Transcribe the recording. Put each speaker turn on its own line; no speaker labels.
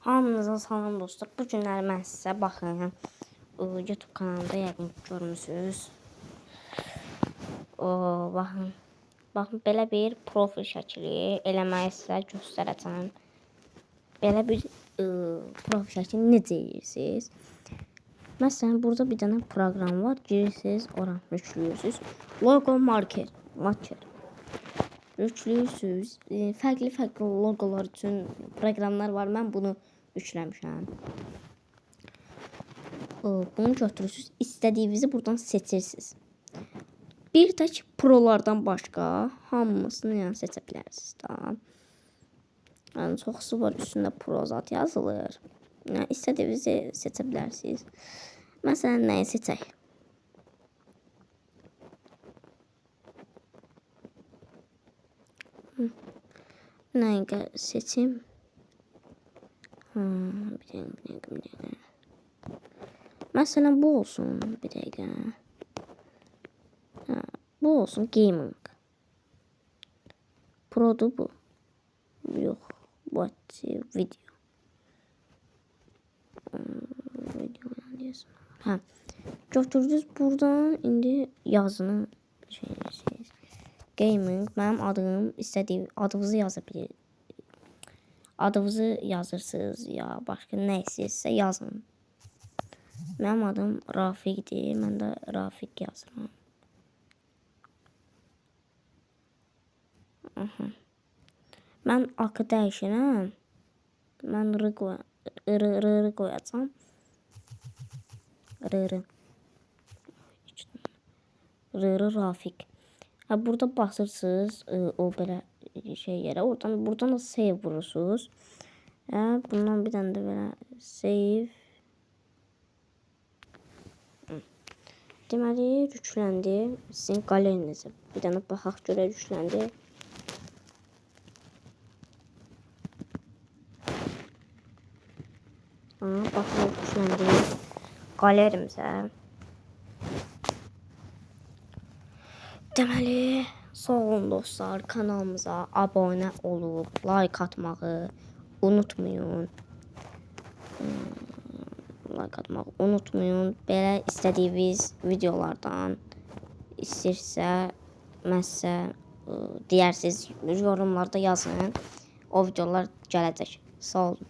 Hamınıza salam dostlar. Bu günlər mən sizə baxın, YouTube kanalında yəqin görmüsünüz. Baxın. Baxın belə bir profil şəkli eləməyi sizə göstərəcəm. Belə bir profil şəkli necə edirsiniz? Məsələn, burada bir dənə proqram var. Girirsiniz, ora yüklüyorsunuz. Logo marker. Yüklüyorsunuz. Fərqli logolar üçün proqramlar var. Mən bunu yükləmişəm. Bunu götürürsünüz. İstədiyinizi buradan seçirsiniz. Bir tək prolardan başqa hamısını yəni seçə bilərsiniz da. Yəni çoxsu var, üstündə pro zat yazılır. Yəni istədiyinizi seçə bilərsiniz. Məsələn, nəyi seçək? Nəyi seçim? Bir dəqiqə. Məsələn, bu olsun. Bir dəqiqə. Bu olsun gaming. Pro'dur bu. Yox. Watch video. Götürdünüz buradan indi yazını şeyləyirsiniz. Gaming. Mənim adım istədiyim adınızı yazabilir. Adınızı yazırsınız ya başqa nə istəyirsinizsə yazın. Mənim adım Rafiqdir. Mən də Rafiq yazıram. Mən akı dəyişirəm. Mən r qoyacam. R Rafiq. Burada basırsınız o belə şey yerə. Buradan da save vurursunuz. Bundan bir dənə də belə save. Deməli yükləndi. Sizin qalerinizə bir dənə baxaq görə yükləndi. Baxın yükləndi qalerimizə. Deməli, sağ olun dostlar, kanalımıza abunə olub, like atmağı unutmayın. Belə istədiyiniz videolardan istəyirsə, məsəlsə deyərsiniz, yorumlarda yazın. O videolar gələcək. Sağ olun.